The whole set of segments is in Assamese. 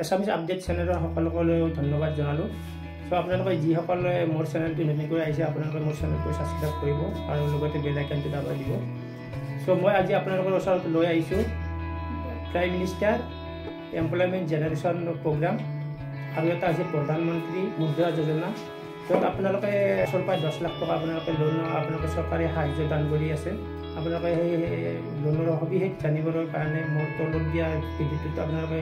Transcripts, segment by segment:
এছামিজ আপডেট চেনেলৰ সকলোলৈ ধন্যবাদ জনালোঁ। চ' আপোনালোকে যিসকলে মোৰ চেনেলটো নতুনকৈ আহিছে আপোনালোকে মোৰ চেনেলটো ছাবস্ক্ৰাইব কৰিব আৰু লগতে বেল আইকনটো দাবাই দিব। চ' মই আজি আপোনালোকৰ ওচৰত লৈ আহিছোঁ prime minister employment generation program আৰু এটা হৈছে প্ৰধানমন্ত্ৰী মুদ্ৰা যোজনা। য'ত আপোনালোকে 10 লাখ টকা আপোনালোকে লোন আপোনালোকে চৰকাৰে সাহায্য দান কৰি আছে। আপোনালোকে সেই লোনৰ সবিশেষ জানিবৰ কাৰণে মোৰ তলত দিয়া ভিডিঅ'টোত আপোনালোকে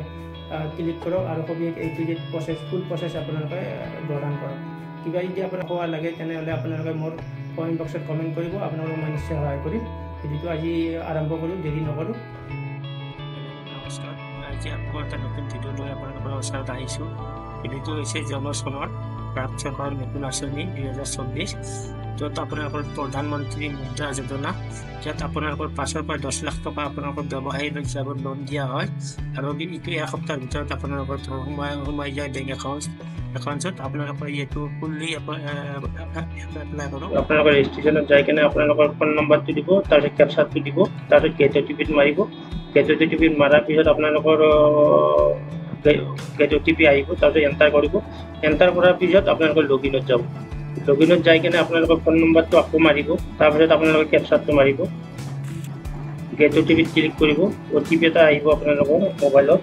ক্লিক কৰক আৰু সবিশেষ এইটো যে ফুল প্ৰচেছ আপোনালোকে প্ৰদান কৰক। কিবা যদি আপোনাক কোৱা লাগে তেনেহ'লে আপোনালোকে মোৰ কমেণ্ট বক্সত কমেণ্ট কৰিব, আপোনালোকক মই নিশ্চয় সহায় কৰিম। ভিডিঅ'টো আজি আৰম্ভ কৰোঁ, দেৰি নকৰোঁ। নমস্কাৰ, আজি আকৌ এটা নতুন ভিডিঅ' লৈ আপোনালোকৰ ওচৰত আহিছোঁ। ভিডিঅ'টো হৈছে জনসনৰ ভাৰত চৰকাৰৰ নতুন আঁচনি 2024, য'ত আপোনালোকৰ প্ৰধানমন্ত্ৰী মুদ্ৰা যোজনা, য'ত আপোনালোকৰ 5 পৰা 10 লাখ টকা আপোনালোকৰ ব্যৱসায়ী হিচাপত লোন দিয়া হয় আৰু এইটো এসপ্তাহৰ ভিতৰত আপোনালোকৰ সোমাই যায় বেংক একাউণ্টত। আপোনালোকৰ এইটো ফুল্লি এপ্লাই কৰক। আপোনালোকৰ ৰেজিষ্ট্ৰেশ্যনত যাই কিনে আপোনালোকৰ ফোন নম্বৰটো দিব, তাৰপিছত কেপচাৰটো দিব, তাৰপিছত গেট অ'টিপিত মাৰিব। গেট অ'টিপিত মাৰাৰ পিছত আপোনালোকৰ গেট অ'টিপি আহিব, তাৰপিছত এণ্টাৰ কৰিব। এণ্টাৰ কৰাৰ পিছত আপোনালোকৰ লগইনত যাব। লগইনত যাই কিনে আপোনালোকৰ ফোন নম্বৰটো আকৌ মাৰিব, তাৰপিছত আপোনালোকে কেপচাৰটো মাৰিব, গেট অ'টিপিত ক্লিক কৰিব। অ'টিপি এটা আহিব আপোনালোকৰ মোবাইলত।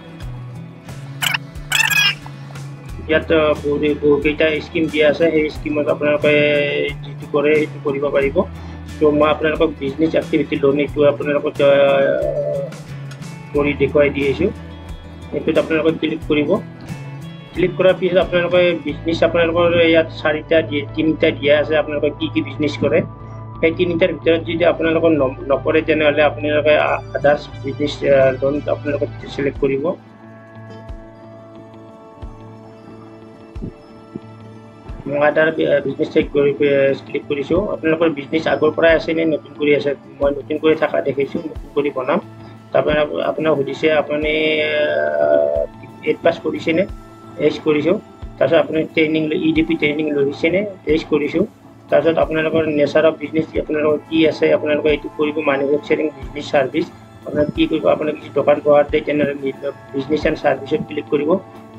ইয়াত বহুকেইটা স্কিম দিয়া আছে, সেই স্কিমত আপোনালোকে যিটো কৰে সেইটো কৰিব পাৰিব। ত' মই আপোনালোকক বিজনেছ এক্টিভিটি লোন এইটো আপোনালোকক কৰি দেখুৱাই দি আছোঁ। এইটোত আপোনালোকে ক্লিক কৰিব। ক্লিক কৰাৰ পিছত আপোনালোকে বিজনেছ আপোনালোকৰ ইয়াত 3টা দিয়া আছে। আপোনালোকে কি বিজনেছ কৰে সেই 3টাৰ ভিতৰত যদি আপোনালোকৰ নকৰে তেনেহ'লে আপোনালোকে আদাৰ্ছ বিজনেছ লোন আপোনালোকে চিলেক্ট কৰিব। মই আদাৰ বিজনেছ ক্লিক কৰিছোঁ। আপোনালোকৰ বিজনেছ আগৰ পৰাই আছে নে নতুন কৰি আছে? মই নতুন কৰি থকা দেখিছোঁ, নতুন কৰি বনাম। তাৰপৰা আপোনাক সুধিছে আপুনি 8 পাছ কৰিছেনে? এজ কৰিছোঁ। তাৰপিছত আপুনি EDP ট্ৰেইনিং লৈছেনে? এজ কৰিছোঁ। তাৰপিছত আপোনালোকৰ নেচাৰ অফ বিজনেছ আপোনালোকৰ কি আছে আপোনালোকে এইটো কৰিব। মেনুফেকচাৰিং, বিজনেছ, ছাৰ্ভিচ আপোনালোকে কি কৰিব? আপোনালোকে কিছু দোকান পোহাৰ দিয়ে তেনেহ'লে বিজনেছ এণ্ড ছাৰ্ভিচত ক্লিক কৰিব।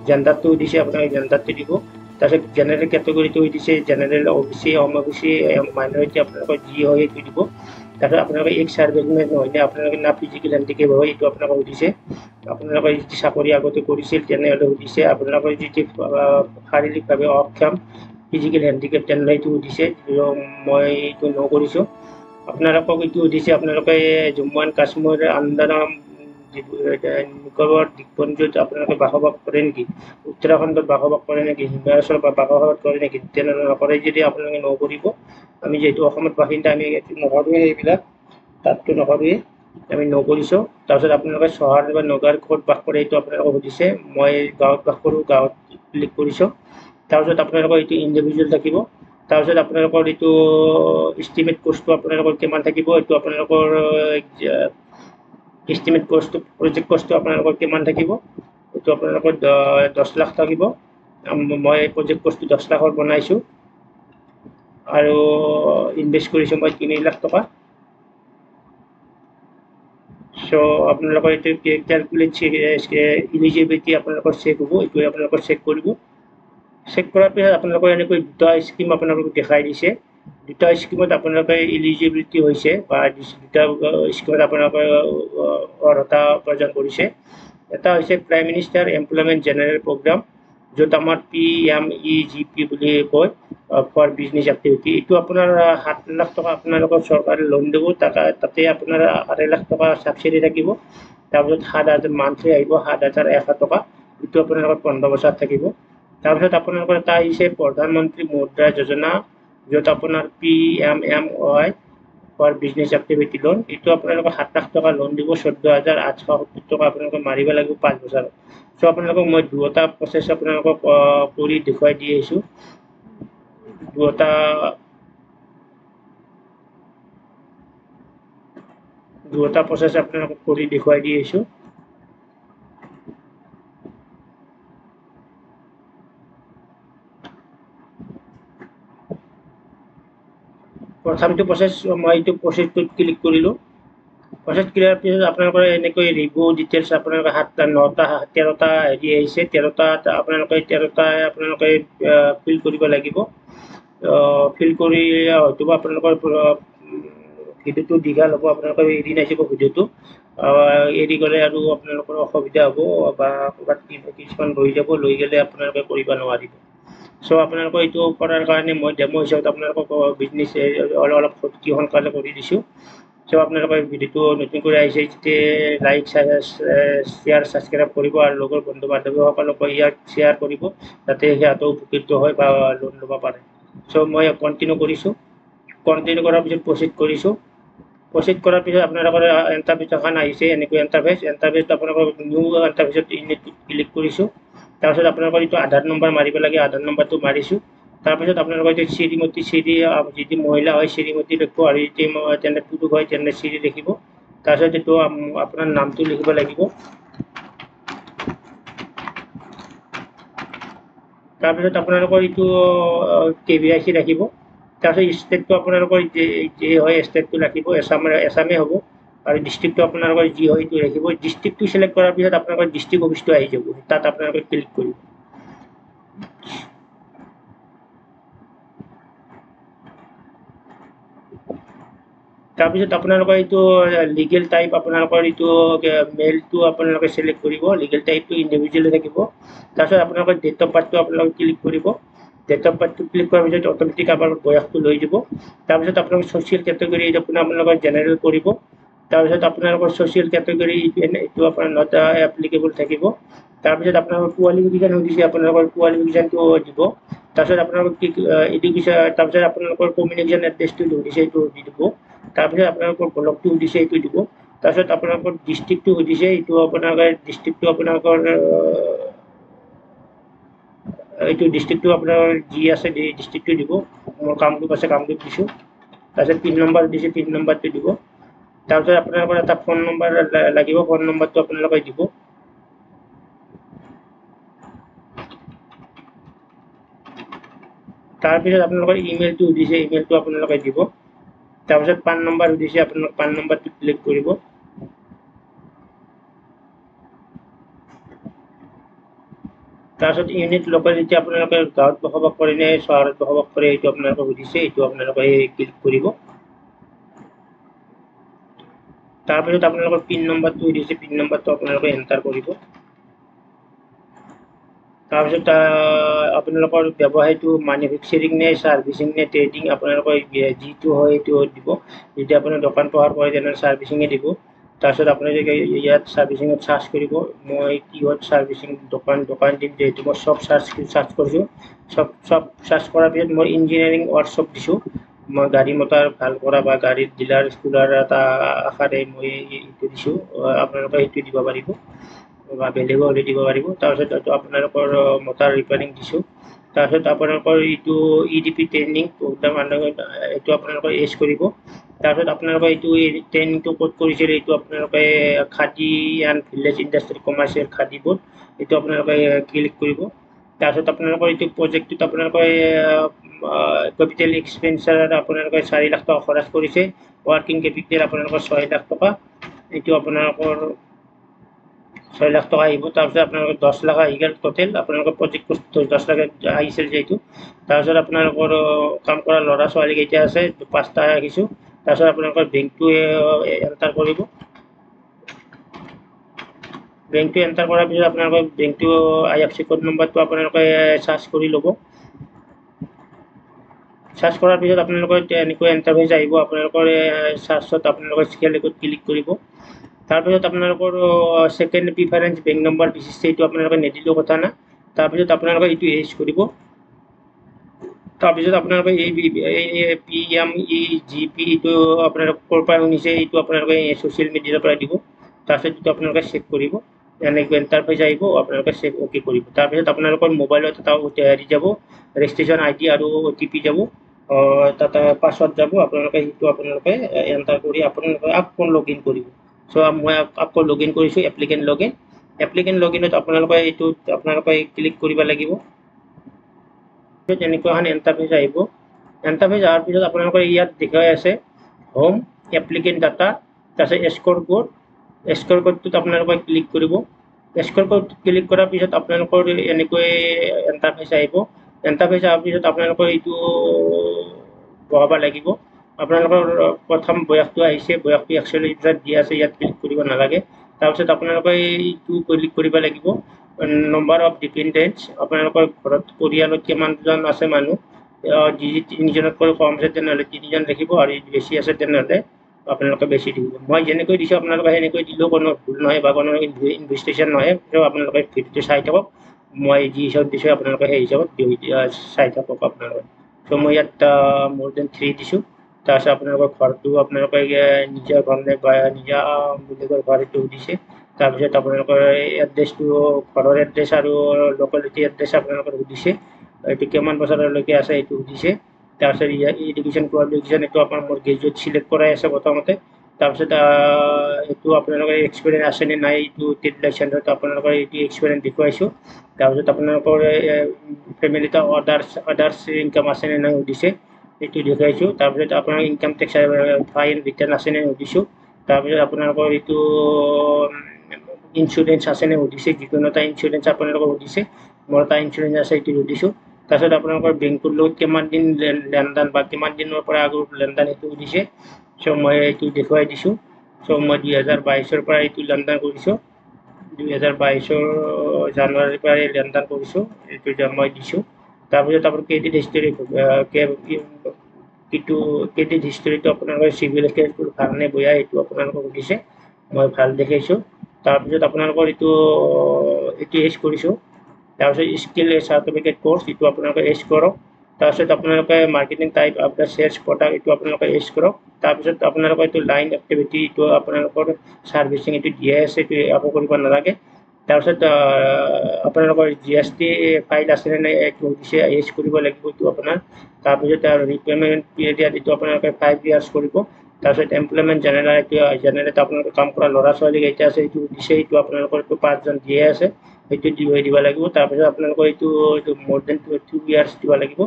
জেণ্ডাৰটো দিছে আপোনালোকে জেণ্ডাৰটো দিব। তাৰপিছত জেনেৰেল কেটেগৰীটো দিছে, জেনেৰেল, OBC, OBC, মাইনৰিটি আপোনালোকৰ যি হয় সেইটো দিব। তাৰপিছত আপোনালোকে এক ছাৰ্ভিচমেন হয়নে, আপোনালোকে না ফিজিকেল হেণ্ডিকেপ হয় এইটো আপোনালোকে সুধিছে। আপোনালোকে যদি চাকৰি আগতে কৰিছিল তেনেহ'লে সুধিছে। আপোনালোকৰ যদি শাৰীৰিকভাৱে অক্ষম, ফিজিকেল হেণ্ডিকেপ তেনেহ'লে এইটো সুধিছে। মই এইটো কৰিছোঁ। আপোনালোকক এইটো সুধিছে আপোনালোকে জম্মু এণ্ড কাশ্মীৰ, আন্দামান, নিকোবৰ দ্বীপপুঞ্জত আপোনালোকে বসবাস কৰে নেকি? উত্তৰাখণ্ডত বসবাস কৰে নেকি? হিমাচলত বসবাস কৰে নেকি? তেনেহ'লে নকৰে যদি আপোনালোকে কৰিব। আমি যিহেতু অসমত বাসিন্দা আমি নকৰোঁৱে সেইবিলাক, তাততো নকৰোঁৱে, আমি কৰিছোঁ। তাৰপিছত আপোনালোকে চহৰ বা নগৰ ক'ত বাস কৰে এইটো আপোনালোকে সুধিছে। মই গাঁৱত বাস কৰোঁ, গাঁৱত ক্লিক কৰিছোঁ। তাৰপিছত আপোনালোকৰ এইটো ইণ্ডিভিজুৱেল থাকিব। তাৰপিছত আপোনালোকৰ এইটো ইষ্টিমেট কষ্টটো আপোনালোকৰ কিমান থাকিব, এইটো আপোনালোকৰ ইষ্টিমেট কষ্টটো, প্ৰজেক্ট কষ্টটো আপোনালোকৰ কিমান থাকিব, এইটো আপোনালোকৰ 10 লাখ থাকিব। মই প্ৰজেক্ট কষ্টটো 10 লাখৰ বনাইছোঁ আৰু ইনভেষ্ট কৰিছোঁ মই 3 লাখ টকা। চ' আপোনালোকৰ এইটো কেলকুলেট ইলিজিবিলিটি আপোনালোকৰ চেক হ'ব, এইটোৱে আপোনালোকৰ চেক কৰিব। চেক কৰাৰ পিছত আপোনালোকৰ এনেকৈ 2টা স্কিম আপোনালোকক দেখাই দিছে। 2টা স্কিমত আপোনালোকে ইলিজিবিলিটি হৈছে বা 2টা স্কিমত আপোনালোকে অৰ্হতা প্ৰদান কৰিছে। এটা হৈছে prime minister employment general program, য'ত আমাৰ PMEGP বুলি কয়, ফৰ বিজনেছ এক্টিভিটি। এইটো আপোনাৰ 7 লাখ টকা আপোনালোকৰ চৰকাৰে লোন দিব। তাতে আপোনাৰ 8 লাখ টকা ছাবচিডি থাকিব। তাৰপিছত 7,000 মান্থলি আহিব, 7,100 টকা। এইটো আপোনালোকৰ 15 বছৰ থাকিব। তাৰপিছত আপোনালোকৰ এটা আহিছে প্ৰধানমন্ত্ৰী মুদ্ৰা যোজনা, য'ত আপোনাৰ PMMY for business activity loan. এইটো আপোনালোকে 7 লাখ টকা লোন দিব, 14,870 টকা আপোনালোকে মাৰিব লাগিব 5 বছৰত। চ' আপোনালোকক মই 2টা প্ৰচেছ আপোনালোকক কৰি দেখুৱাই দি আহিছোঁ। 2টা প্ৰচেছ আপোনালোকক কৰি দেখুৱাই দি আহিছোঁ। প্ৰথমটো প্ৰচেছ মই এইটো প্ৰচেছটোত ক্লিক কৰিলোঁ। প্ৰচেছ ক্লিয়াৰ পিছত আপোনালোকৰ এনেকৈ ৰিভিউ ডিটেইলছ আপোনালোকে 7টা 9টা 13টা হেৰি আহিছে 13টা আপোনালোকে ফিল কৰিব লাগিব ফিল কৰি হয়তো আপোনালোকৰ ভিডিঅ'টো দীঘল হ'ব আপোনালোকে এৰি নাযাব ভিডিঅ'টো এৰি গ'লে আৰু আপোনালোকৰ অসুবিধা হ'ব বা ক'ৰবাত কিছুমান লৈ যাব লৈ গ'লে আপোনালোকে কৰিব নোৱাৰিব চ' আপোনালোকৰ এইটো কৰাৰ কাৰণে মই ডেমো হিচাপত আপোনালোকক বিজনেছ অলপ অতি সোনকালে কৰি দিছোঁ চ' আপোনালোকে ভিডিঅ'টো নতুন কৰি আহিছে যেতিয়া লাইক শ্বেয়াৰ ছাবস্ক্ৰাইব কৰিব আৰু লগৰ বন্ধু বান্ধৱীসকলক ইয়াক শ্বেয়াৰ কৰিব যাতে সিহঁতেও উপকৃত হয় বা লোন ল'ব পাৰে চ' মই কণ্টিনিউ কৰিছোঁ কণ্টিনিউ কৰাৰ পিছত প্ৰচিড কৰিছোঁ প্ৰচিড কৰাৰ পিছত আপোনালোকৰ ইণ্টাৰফেচ এখন আহিছে এনেকৈ ইণ্টাৰফেচটো আপোনালোকৰ নিউ ইণ্টাৰফেচত ক্লিক কৰিছোঁ তাৰপিছত আপোনালোকৰ এইটো আধাৰ নম্বৰ মাৰিব লাগে আধাৰ নম্বৰটো মাৰিছোঁ তাৰপিছত আপোনালোকৰ এইটো শ্ৰীমতী যদি মহিলা হয় শ্ৰীমতী লিখিব আৰু যদি তেনে পুৰুষ হয় তেনে শ্ৰী লিখিব তাৰপিছত এইটো আপোনাৰ নামটো লিখিব লাগিব তাৰপিছত আপোনালোকৰ এইটো KYC ৰাখিব তাৰপিছত ষ্টেটটো আপোনালোকৰ যি হয় ষ্টেটটো ৰাখিব এছামে হ'ব আৰু ডিষ্ট্ৰিক্টটো আপোনালোকৰ যি হয় এইটো ৰাখিব ডিষ্ট্ৰিক্টটো চিলেক্ট কৰাৰ পিছত আপোনালোকৰ ডিষ্ট্ৰিক্ট অফিচটো আহি যাব তাত আপোনালোকে ক্লিক কৰিব তাৰপিছত আপোনালোকৰ এইটো লিগেল টাইপ আপোনালোকৰ এইটো মেইলটো আপোনালোকে চিলেক্ট কৰিব লিগেল টাইপটো ইণ্ডিভিজুৱেল থাকিব তাৰপিছত আপোনালোকৰ ডেট অফ বাৰ্থটো আপোনালোকে ক্লিক কৰিব ডেট অফ বাৰ্থটো ক্লিক কৰাৰ পিছত অট'মেটিক আপোনালোকৰ বয়সটো লৈ যাব তাৰপিছত আপোনালোকৰ ছ'চিয়েল কেটেগৰী আপোনালোকৰ জেনেৰেল কৰিব তাৰপিছত আপোনালোকৰ ছ'চিয়েল কেটেগৰী এইটো আপোনাৰ নট এপ্লিকেবল থাকিব তাৰপিছত আপোনালোকৰ কোৱালিফিকেশ্যন সুধিছে আপোনালোকৰ কোৱালিফিকেশ্যনটো দিব তাৰপিছত আপোনালোকৰ এডুকেশ্যন তাৰপিছত আপোনালোকৰ কমিউনিকেশ্যন এড্ৰেছটো সুধিছে এইটো দি দিব তাৰপিছত আপোনালোকৰ ব্লকটো সুধিছে এইটো দিব তাৰপিছত আপোনালোকৰ ডিষ্ট্ৰিক্টটো সুধিছে এইটো আপোনালোকৰ ডিষ্ট্ৰিক্টটো আপোনালোকৰ এইটো ডিষ্ট্ৰিক্টটো আপোনাৰ যি আছে ডিষ্ট্ৰিক্টটো দিব মোৰ কামৰূপ আছে কামৰূপ দিছোঁ তাৰপিছত পিন নম্বৰ দিছে পিন নম্বৰটো দিব তাৰপিছত আপোনালোকৰ এটা ফোন নম্বৰ লাগিব ফোন নম্বৰটো আপোনালোকে দিব তাৰপিছত আপোনালোকৰ ইমেইলটো সুধিছে ইমেইলটো আপোনালোকে দিব তাৰপিছত পান নম্বৰ সুধিছে আপোনালোক পান নম্বৰটো ক্লিক কৰিব তাৰপিছত ইউনিট লোকেলিটি আপোনালোকে গাঁৱত বসবাস কৰে নে চহৰত বসবাস কৰে এইটো আপোনালোকে সুধিছে এইটো আপোনালোকে ক্লিক কৰিব তাৰপিছত আপোনালোকৰ পিন নম্বৰটো সুধিছে পিন নম্বৰটো আপোনালোকে এণ্টাৰ কৰিব তাৰপিছত আপোনালোকৰ ব্যৱসায়টো মেনুফেকচাৰিং নে ছাৰ্ভিচিং নে ট্ৰেডিং আপোনালোকৰ যিটো হয় সেইটো দিব যদি আপোনাৰ দোকান পোহাৰ কৰে তেনেহ'লে ছাৰ্ভিচিঙে দিব তাৰপিছত আপোনালোকে ইয়াত ছাৰ্ভিচিঙত চাৰ্চ কৰিব মই কিহত ছাৰ্ভিচিং দোকান দিম যিহেতু মই চব চাৰ্চ কৰিছোঁ চব চাৰ্চ কৰাৰ পিছত মই ইঞ্জিনিয়াৰিং ৱৰ্কশ্বপ দিছোঁ মই গাড়ী মটৰ ভাল কৰা বা গাড়ীৰ ডিলাৰ স্কুলাৰ এটা আশাৰে মই এইটো দিছোঁ আপোনালোকে সেইটো দিব পাৰিব বা বেলেগো হ'লে দিব পাৰিব তাৰপিছত এইটো আপোনালোকৰ মটাৰ ৰিপেয়াৰিং দিছোঁ তাৰপিছত আপোনালোকৰ এইটো EDP ট্ৰেইনিং এইটো আপোনালোকে এজ কৰিব তাৰপিছত আপোনালোকে এইটো ট্ৰেইনিংটো ক'ত কৰিছিল এইটো আপোনালোকে khadi and village industry commercial khadi board এইটো আপোনালোকে ক্লিক কৰিব তাৰপিছত আপোনালোকৰ এইটো প্ৰজেক্টটোত আপোনালোকে কেপিটেল এক্সপেঞ্চাৰ আপোনালোকে 4 লাখ টকা খৰচ কৰিছে ৱৰ্কিং কেপিটেল আপোনালোকৰ 6 লাখ টকা এইটো আপোনালোকৰ 6 লাখ টকা আহিব তাৰপিছত আপোনালোকৰ 10 লাখ আহি গ'ল টোটেল আপোনালোকৰ প্ৰজেক্ট 10 লাখ আহিছিল যিহেতু তাৰপিছত আপোনালোকৰ কাম কৰা ল'ৰা ছোৱালী কেইটা আছে 5টা ৰাখিছোঁ তাৰপিছত আপোনালোকৰ বেংকটো এণ্টাৰ কৰিব বেংকটো এণ্টাৰ কৰাৰ পিছত আপোনালোকৰ বেংকটো IFSC কোড নম্বৰটো আপোনালোকে চাৰ্চ কৰি ল'ব চাৰ্চ কৰাৰ পিছত আপোনালোকৰ এনেকৈ ইণ্টাৰফেচ আহিব আপোনালোকৰ চাৰ্চত আপোনালোকৰ স্কেলত ক্লিক কৰিব তাৰপিছত আপোনালোকৰ ছেকেণ্ড প্ৰিফাৰেঞ্চ বেংক নম্বৰ বিশিষ্ট এইটো আপোনালোকে নিদিলেও কথা নাই তাৰপিছত আপোনালোকে এইটো এজ কৰিব তাৰপিছত আপোনালোকে এই PMEGP এইটো আপোনালোকে ক'ৰ পৰা শুনিছে এইটো আপোনালোকে ছ'চিয়েল মিডিয়াৰ পৰা দিব তাৰপিছত এইটো আপোনালোকে চেক কৰিব এনেকৈ ইণ্টাৰফেচ আহিব আপোনালোকে চেক অ'কে কৰিব তাৰপিছত আপোনালোকৰ মোবাইলত এটা হেৰি যাব ৰেজিষ্ট্ৰেশ্যন ID আৰু OTP যাব তাতে পাছৱৰ্ড যাব আপোনালোকে সেইটো আপোনালোকে এণ্টাৰ কৰি আপোনালোকে আকৌ লগ ইন কৰিব চ' মই আকৌ লগ ইন কৰিছোঁ এপ্লিকেণ্ট লগ ইনত আপোনালোকে এইটো আপোনালোকে ক্লিক কৰিব লাগিব তেনেকুৱা এখন ইণ্টাৰফেচ আহিব ইণ্টাৰফেচ অহাৰ পিছত আপোনালোকৰ ইয়াত দেখুৱাই আছে হোম এপ্লিকেণ্ট ডাটা তাৰপিছত এস্কৰ কোডটোত আপোনালোকে ক্লিক কৰিব এস্কৰ কোড ক্লিক কৰাৰ পিছত আপোনালোকৰ এনেকৈ ইণ্টাৰফেচ আহিব ইণ্টাৰফেচ অহাৰ পিছত আপোনালোকৰ এইটো বহাব লাগিব আপোনালোকৰ প্ৰথম বয়সটো আহিছে বয়সটো 41 দিয়া আছে ইয়াত ক্লিক কৰিব নালাগে তাৰপিছত আপোনালোকে এইটো ক্লিক কৰিব লাগিব নম্বৰ অফ ডিপেন্ডেন্টস আপোনালোকৰ ঘৰত পৰিয়ালত কিমানজন আছে মানুহ যদি 3 জনতকৈ কম আছে তেনেহ'লে 3 জন লিখিব আৰু যদি বেছি আছে তেনেহ'লে আপোনালোকে বেছি দিব মই যেনেকৈ দিছো আপোনালোকে সেনেকৈ দিলেও কোনো ভুল নহয় বা কোনো ইনভেষ্টিগেশ্যন নহয় তো আপোনালোকে ভিডিঅ'টো চাই থাকক মই যি হিচাপত দিছো আপোনালোকে সেই হিচাপত চাই থাকক আপোনালোকে তো মই ইয়াত মোৰ দেন 3 দিছো তাৰপিছত আপোনালোকৰ ঘৰটো আপোনালোকে নিজৰ ঘৰ নে বা নিজা বেলেগৰ ঘৰ এইটো দিছে তাৰপিছত আপোনালোকৰ এড্ৰেছটো ঘৰৰ এড্ৰেছ আৰু লোকেলিটি এড্ৰেছ আপোনালোকৰ দিছে এইটো কিমান বছৰলৈকে আছে এইটো দিছে তাৰপিছত এডুকেশ্যন কোৱালিফিকেশ্যন এইটো আপোনাৰ মোৰ গ্ৰেজুৱেট চিলেক্ট কৰাই আছে প্ৰথমতে তাৰপিছত এইটো আপোনালোকৰ এক্সপিৰিয়েঞ্চ আছে নে নাই এইটো ট্ৰেড লাইচেন্সত আপোনালোকৰ এইটো এক্সপিৰিয়েঞ্চ দেখুৱাইছোঁ তাৰপিছত আপোনালোকৰ ফেমিলিত আদাৰ্ছ ইনকাম আছে নে নাই সুধিছে এইটো দেখুৱাইছোঁ তাৰপিছত আপোনাৰ ইনকাম টেক্স ফাইল ৰিটাৰ্ণ আছে নে সুধিছোঁ তাৰপিছত আপোনালোকৰ এইটো ইঞ্চুৰেঞ্চ আছে নে সুধিছে যিকোনো এটা ইঞ্চুৰেঞ্চ আপোনালোকক সুধিছে মোৰ এটা ইঞ্চুৰেঞ্চ আছে এইটো সুধিছোঁ তাৰপিছত আপোনালোকৰ বেংকৰ লগত কিমান দিন লেনদেন বা কিমান দিনৰ পৰা আগৰ লেনদেন সেইটো সুধিছে চ' মই এইটো দেখুৱাই দিছোঁ চ' মই 2022 পৰা এইটো লেনদেন কৰিছোঁ 2022 জানুৱাৰীৰ পৰা লেনদেন কৰিছোঁ এইটো মই দিছোঁ তাৰপিছত আপোনাৰ ক্ৰেডিট হিষ্টৰী ক্ৰেডিট হিষ্টৰীটো আপোনালোকৰ চিভিল স্ক'ৰটো ভাল নে বেয়া এইটো আপোনালোকক সুধিছে মই ভাল দেখাইছোঁ তাৰপিছত আপোনালোকৰ এইটো এজ কৰিছোঁ তাৰপিছত স্কিল চাৰ্টিফিকেট কোৰ্চ এইটো আপোনালোকে এজ কৰক তাৰপিছত আপোনালোকে marketing type after sales product এইটো আপোনালোকে এজ কৰক তাৰপিছত আপোনালোকৰ এইটো লাইন এক্টিভিটি এইটো আপোনালোকৰ ছাৰ্ভিচিং এইটো দিয়ে আছে এইটো একো কৰিব নালাগে তাৰপিছত আপোনালোকৰ GST ফাইল আছে নে নাই এইটো দিছে এজ কৰিব লাগিব এইটো আপোনাৰ তাৰপিছত ৰিপেমেণ্ট পিৰিয়ড এইটো আপোনালোকে 5 ইয়াৰ্ছ কৰিব তাৰপিছত এমপ্লয়মেণ্ট জেনেৰেট আপোনালোকে কাম কৰা ল'ৰা ছোৱালী কেইটা আছে এইটো দিছে এইটো আপোনালোকৰ এইটো 5 জন দিয়ে আছে এইটো দিব লাগিব তাৰপিছত আপোনালোকৰ এইটো মোৰ দেন 2 ইয়াৰ্ছ দিব লাগিব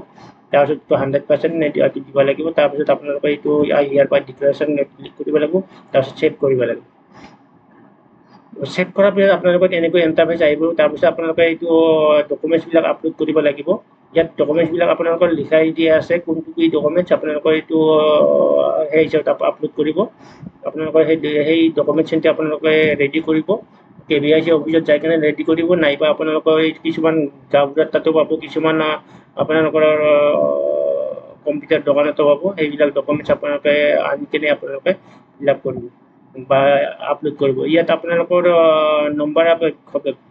তাৰপিছত 100% দিব লাগিব তাৰপিছত আপোনালোকে এইটো ইয়াৰ পৰা ডিক্লাৰেশ্যন ক্লিক কৰিব লাগিব তাৰপিছত চেভ কৰিব লাগিব চেভ কৰাৰ পিছত আপোনালোকৰ এনেকৈ ইণ্টাৰফেচ আহিব তাৰপিছত আপোনালোকে এইটো ডকুমেণ্টছবিলাক আপলোড কৰিব লাগিব ইয়াত ডকুমেণ্টছবিলাক আপোনালোকৰ লিখাই দিয়া আছে কোনটো কি ডকুমেণ্টছ আপোনালোকৰ এইটো সেই হিচাপত আপলোড কৰিব আপোনালোকৰ সেই ডকুমেণ্টছখিনি আপোনালোকে ৰেডি কৰিব KVIC অফিচত যাই কিনে ৰেডি কৰিব নাইবা আপোনালোকৰ কিছুমান গাঁৱত তাতো পাব কিছুমান আপোনালোকৰ কম্পিউটাৰ দোকানতো পাব সেইবিলাক ডকুমেণ্টছ আপোনালোকে আনি কিনে আপোনালোকে ফিল আপ কৰিব বা আপলোড কৰিব ইয়াত আপোনালোকৰ নম্বৰ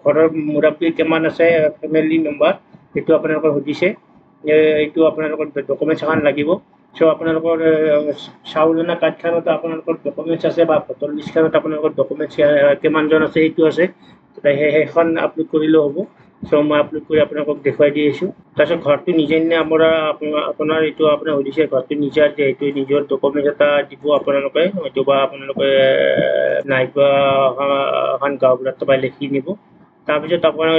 ঘৰৰ মুৰব্বী কিমান আছে ফেমিলি মেম্বাৰ এইটো আপোনালোকৰ সুধিছে এইটো আপোনালোকৰ ডকুমেণ্টছ এখন লাগিব চ' আপোনালোকৰ চাউলনা কাৰ্ডখনত আপোনালোকৰ ডকুমেণ্টছ আছে বা ভোটাৰ লিষ্টখনত আপোনালোকৰ ডকুমেণ্টছ কিমানজন আছে সেইটো আছে সেইখন আপলোড কৰিলেও হ'ব চ' মই আপলোড কৰি আপোনালোকক দেখুৱাই দি আছোঁ তাৰপিছত ঘৰটো নিজে আপোনাৰ এইটো আপোনাৰ সুধিছে ঘৰটো নিজৰ এইটো নিজৰ ডকুমেণ্টছ এটা দিব আপোনালোকে হয়তো বা আপোনালোকে নাইবা এখন গাঁওবুঢ়াত পৰা লিখি নিব তাৰপিছত আপোনাৰ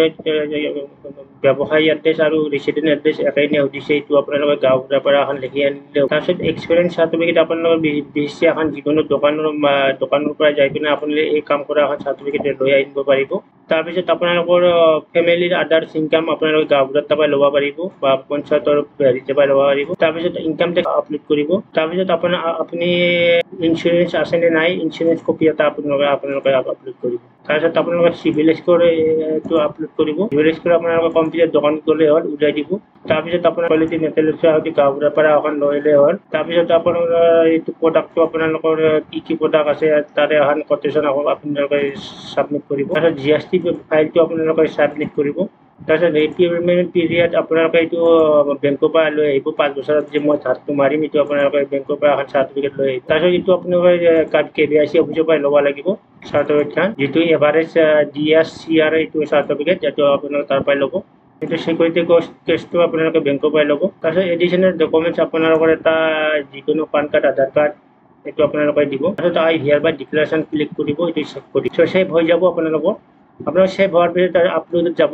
ব্যৱসায়ী এড্ৰেছ আৰু ৰেচিডেণ্ট এড্ৰেছ একেই নে সুধিছে এইটো আপোনালোকে গাঁওবুঢ়াৰ পৰা এখন লিখি আনিলে তাৰপিছত এক্সপিৰিয়েঞ্চ চাৰ্টিফিকেট আপোনালোকৰ বিশেষকৈ এখন যিকোনো দোকানৰ পৰা যাই কিনে আপুনি এই কাম কৰা এখন চাৰ্টিফিকেট লৈ আনিব পাৰিব তাৰপিছত আপোনালোকৰ ফেমিলিৰ আদাৰ্ছ ইনকাম আপোনালোকে গাঁওবুঢ়াৰ পৰা ল'ব পাৰিব বা পঞ্চায়তৰ হেৰিৰ পৰা ল'ব পাৰিব তাৰপিছত ইনকাম টেক্স আপলোড কৰিব তাৰপিছত আপুনি ইঞ্চুৰেঞ্চ আছে নে নাই ইঞ্চুৰেঞ্চ কপি এটা আপোনালোকে আপলোড কৰিব তাৰপিছত আপোনালোকৰ চিভিল স্ক'ৰ এইটো আপলোড কৰিব চিভিল স্ক'ৰ আপোনালোকৰ কম্পিউটাৰ দোকানত গ'লে হ'ল উলিয়াই দিব তাৰপিছত আপোনাৰ কোৱালিটি মেটেৰিয়েলছ হয়তো গাঁওবুঢ়াৰ পৰা এখন লৈ হ'ল তাৰপিছত আপোনালোকৰ এইটো প্ৰডাক্টটো আপোনালোকৰ কি প্ৰডাক্ট আছে তাৰে এখন কোটেশ্যন আপোনালোকে ছাবমিট কৰিব তাৰপিছত GST ফাইলটো আপোনালোকে ছাবমিট কৰিব তাৰপিছত ৰিপেমেণ্ট পিৰিয়ড আপোনালোকে এইটো বেংকৰ পৰা লৈ আহিব 5 বছৰত যে মই ধাৰটো মাৰিম এইটো আপোনালোকে বেংকৰ পৰা এখন চাৰ্টিফিকেট লৈ আহিব তাৰপিছত এইটো আপোনালোকে KVIC অফিচৰ পৰা ল'ব লাগিব চাৰ্টিফিকেটখন যিটো এভাৰেজ DSCR এইটো চাৰ্টিফিকেট এইটো আপোনালোকে তাৰ পৰাই ল'ব এইটো চিকিউৰিটি কেছটো আপোনালোকে বেংকৰ পৰাই ল'ব তাৰপিছত এডিশ্যনেল ডকুমেণ্টছ আপোনালোকৰ এটা যিকোনো পান কাৰ্ড আধাৰ কাৰ্ড এইটো আপোনালোকে দিব তাৰপিছত হিয়াৰ বাই ডিক্লাৰেশ্যন ক্লিক কৰিব এইটো চেভ কৰি চ' চেভ হৈ যাব আপোনালোকৰ চেভ হোৱাৰ পিছত আপলোডত যাব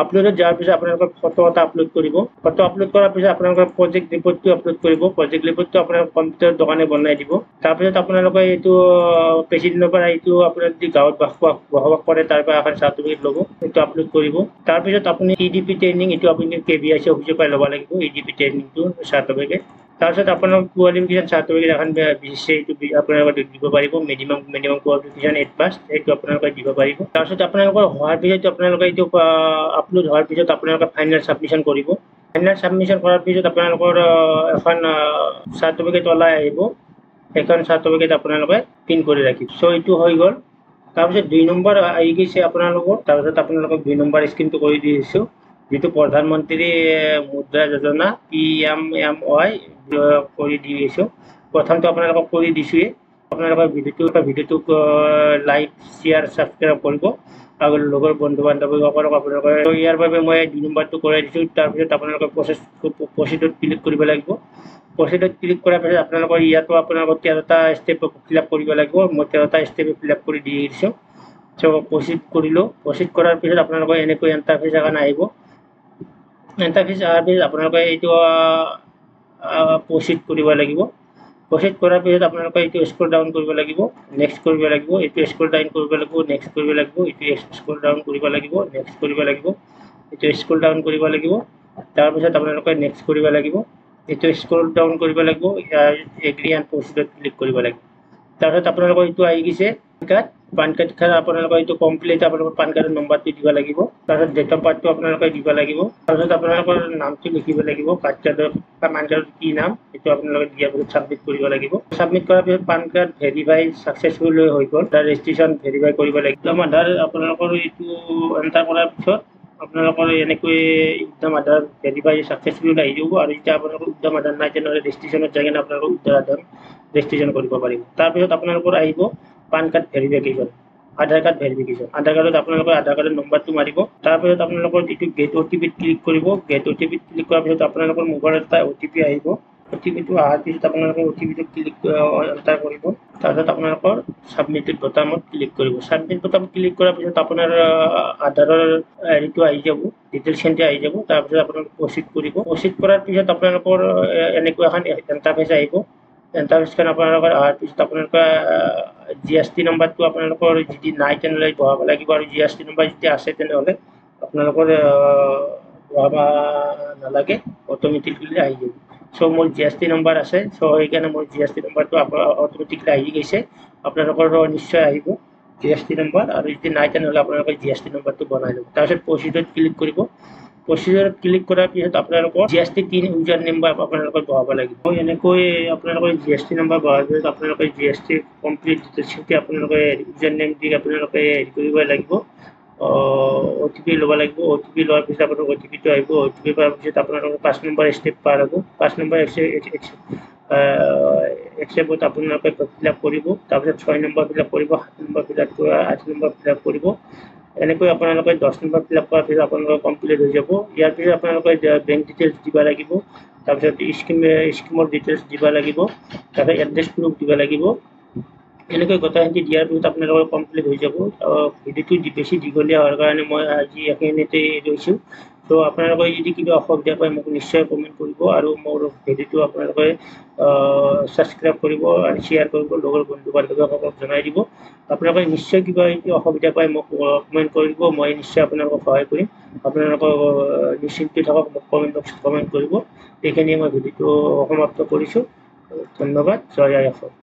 আপলোডত যোৱাৰ পিছত আপোনালোকৰ ফটো এটা আপলোড কৰিব ফটো আপলোড কৰাৰ পিছত আপোনালোকৰ প্ৰজেক্ট ৰিপৰ্টটো আপলোড কৰিব প্ৰজেক্ট ৰিপৰ্টটো আপোনাৰ কম্পিউটাৰ দোকানে বনাই দিব তাৰপিছত আপোনালোকে এইটো প্ৰেচিডেণ্টৰ পৰা এইটো আপোনাৰ যদি গাঁৱত বসবাস কৰে তাৰ পৰা এখন চাৰ্টিফিকেট ল'ব এইটো আপলোড কৰিব তাৰপিছত আপুনি ইডিপি ট্ৰেইনিং এইটো আপুনি কেভিআইচি অফিচৰ পৰা ল'ব লাগিব ইডিপি ট্ৰেইনিংটো চাৰ্টিফিকেট তাৰপিছত আপোনাৰ কোৱালিফিকেশ্যন চাৰ্টিফিকেট এখন বিশেষকৈ এইটো আপোনালোকে দিব পাৰিব মিনিমাম কোৱালিফিকেশ্যন 8 পাছ এইটো আপোনালোকে দিব পাৰিব তাৰপিছত আপোনালোকৰ হোৱাৰ পিছত আপোনালোকে এইটো আপলোড হোৱাৰ পিছত আপোনালোকে ফাইনেল ছাবমিশ্যন কৰিব ফাইনেল ছাবমিশ্যন কৰাৰ পিছত আপোনালোকৰ এখন চাৰ্টিফিকেট ওলাই আহিব এখন চাৰ্টিফিকেট আপোনালোকে প্ৰিণ্ট কৰি ৰাখিব চ' এইটো হৈ গ'ল তাৰপিছত 2 নম্বৰ আহি গৈছে আপোনালোকৰ তাৰপিছত আপোনালোকক 2 নম্বৰ স্কিমটো কৰি দি দিছোঁ যেটো প্ৰধানমন্ত্ৰী মুদ্ৰা যোজনা PMMY কৰি দি দিছোঁ প্ৰথমটো আপোনালোকক কৰি দিছোঁৱে আপোনালোকৰ ভিডিঅ'টোক লাইক শ্বেয়াৰ ছাবস্ক্ৰাইব কৰিব আৰু লগৰ বন্ধু বান্ধৱীসকলক আপোনালোকে ইয়াৰ বাবে মই 2 নম্বৰটো কৰাই দিছোঁ তাৰপিছত আপোনালোকে প্ৰচিডত ক্লিক কৰিব লাগিব প্ৰচিডত ক্লিক কৰাৰ পিছত আপোনালোকৰ ইয়াতো আপোনালোকৰ 13টা ষ্টেপ ফিল আপ কৰিব লাগিব মই 13টা ষ্টেপ ফিল আপ কৰি দি দিছোঁ চ' প্ৰচিড কৰিলোঁ প্ৰচিড কৰাৰ পিছত আপোনালোকৰ এনেকৈ ইণ্টাৰফেচ এখন আহিব ইণ্টাৰফেচ অহাৰ পিছত আপোনালোকে এইটো প্ৰচিড কৰিব লাগিব প্ৰচিড কৰাৰ পিছত আপোনালোকে এইটো স্ক্ৰল ডাউন কৰিব লাগিব নেক্সট কৰিব লাগিব এইটো স্ক্ৰল ডাউন কৰিব লাগিব নেক্সট কৰিব লাগিব এইটো স্ক্ৰল ডাউন কৰিব লাগিব নেক্সট কৰিব লাগিব এইটো স্ক্ৰল ডাউন কৰিব লাগিব তাৰপিছত আপোনালোকে নেক্সট কৰিব লাগিব এইটো স্ক্ৰল ডাউন কৰিব লাগিব এগ্ৰি এণ্ড প্ৰচিডত ক্লিক কৰিব লাগিব তাৰপিছত আপোনালোকৰ এইটো আহি গৈছে পান কাৰ্ড খান আপোনালোকৰ এইটো কমপ্লিট আপোনালোকৰ পান কাৰ্ডৰ নম্বৰটো দিব লাগিব তাৰপিছত ডেট অফ বাৰ্থটো আপোনালোকে দিব লাগিব তাৰপিছত আপোনালোকৰ নামটো লিখিব লাগিব পান কাৰ্ডৰ কি নাম এইটো আপোনালোকে দিয়াৰ পিছত ছাবমিট কৰিব লাগিব ছাবমিট কৰাৰ পিছত পান কাৰ্ড ভেৰিফাই ছাকচেছফুল হৈ গ'ল তাৰ ৰেজিষ্ট্ৰেশ্যন ভেৰিফাই কৰিব লাগিব আধাৰ আপোনালোকৰ এইটো এণ্টাৰ কৰাৰ পিছত আপোনালোকৰ এনেকৈ উদ্যম আধাৰ ভেৰিফাই ছাকচেছফুল আহি যাব আৰু এতিয়া আপোনালোকৰ উদ্যম আধাৰ নাই তেনেহ'লে ৰেজিষ্ট্ৰেশ্যনত যায় কিনে আপোনালোকৰ উদ্যম আধাৰ ৰেজিষ্ট্ৰেশ্যন কৰিব পাৰিব তাৰপিছত আপোনালোকৰ আহিব পান কাৰ্ড ভেৰিফিকেশ্যন আধাৰ কাৰ্ড ভেৰিফিকেশ্যন আধাৰ কাৰ্ডত আপোনালোকৰ আধাৰ কাৰ্ডৰ নম্বৰটো মাৰিব তাৰপিছত আপোনালোকৰ এইটো গেট OTPত ক্লিক কৰিব গেট OTPত ক্লিক কৰাৰ পিছত আপোনালোকৰ মোবাইলত এটা OTP আহিব OTPটো অহাৰ পিছত আপোনালোকৰ OTPটো ক্লিক এণ্টাৰ কৰিব তাৰপিছত আপোনালোকৰ ছাবমিটেড বটামত ক্লিক কৰিব ছাবমিট বটাম ক্লিক কৰাৰ পিছত আপোনাৰ আধাৰৰ হেৰিটো আহি যাব ডিটেইলছখিনি আহি যাব তাৰপিছত আপোনালোকে প্ৰচিড কৰিব প্ৰচিড কৰাৰ পিছত আপোনালোকৰ এনেকুৱা এখন ইণ্টাৰফেচ আহিব ইণ্টাৰফেচখন আপোনালোকৰ অহাৰ পিছত আপোনালোকে GST নম্বৰটো আপোনালোকৰ যদি নাই তেনেহ'লে বহাব লাগিব আৰু GST নম্বৰ যেতিয়া আছে তেনেহ'লে আপোনালোকৰ বহাব নালাগে অট'মেটিকলি আহি যাব চ' মোৰ GST নম্বৰ আছে চ' সেইকাৰণে মোৰ GST নম্বৰটো অট'মেটিকলি আহি গৈছে আপোনালোকৰ নিশ্চয় আহিব GST নম্বৰ আৰু যদি নাই তেনেহ'লে আপোনালোকে GST নম্বৰটো বনাই ল'ব তাৰপিছত প্ৰচিডত ক্লিক কৰিব প্ৰচিডৰত ক্লিক কৰাৰ পিছত আপোনালোকৰ GST 3 ইউজাৰ নম্বৰ আপোনালোকে বহাব লাগিব এনেকৈ আপোনালোকৰ GST নম্বৰ বহাৰ পিছত আপোনালোকে GST কমপ্লিট ডিটেইলছখিনি আপোনালোকে ইউজাৰ নেম দি আপোনালোকে হেৰি কৰিব লাগিব OTP ল'ব লাগিব OTP লোৱাৰ পিছত আপোনাৰ OTPটো আহিব OTP পোৱাৰ পিছত আপোনালোকৰ 5 নম্বৰ ষ্টেপ পাৰ হ'ব 5 নম্বৰ একচেপ্টত আপোনালোকে ফিল আপ কৰিব তাৰপিছত 6 নম্বৰ ফিল আপ কৰিব 7 নম্বৰ ফিল আপ কৰিব 8 নম্বৰ ফিল আপ কৰিব এনেকৈ আপোনালোকে 10 নম্বৰ ফিল আপ কৰাৰ পিছত আপোনালোকৰ কমপ্লিট হৈ যাব ইয়াৰ পিছত আপোনালোকে বেংক ডিটেইলছ দিব লাগিব তাৰপিছত স্কিমৰ ডিটেইলছ দিব লাগিব তাৰপিছত এড্ৰেছ প্ৰুফ দিব লাগিব এনেকৈ গোটেইখিনি দিয়াৰ পিছত আপোনালোকৰ কমপ্লিট হৈ যাব ভিডিঅ'টো বেছি দীঘলীয়া হোৱাৰ কাৰণে মই আজি এইখিনিতে লৈছোঁ চ' আপোনালোকে যদি কিবা অসুবিধা পায় মোক নিশ্চয় কমেণ্ট কৰিব আৰু মোৰ ভিডিঅ'টো আপোনালোকে ছাবস্ক্ৰাইব কৰিব আৰু শ্বেয়াৰ কৰিব লগৰ বন্ধু বান্ধৱীসকলক জনাই দিব আপোনালোকে নিশ্চয় কিবা অসুবিধা পায় মোক কমেণ্ট কৰিব মই নিশ্চয় আপোনালোকক সহায় কৰিম আপোনালোকক নিশ্চিন্ত থাকক মোক কমেণ্ট বক্সত কমেণ্ট কৰিব এইখিনিয়ে মই ভিডিঅ'টো সমাপ্ত কৰিছোঁ ধন্যবাদ জয় আই অসম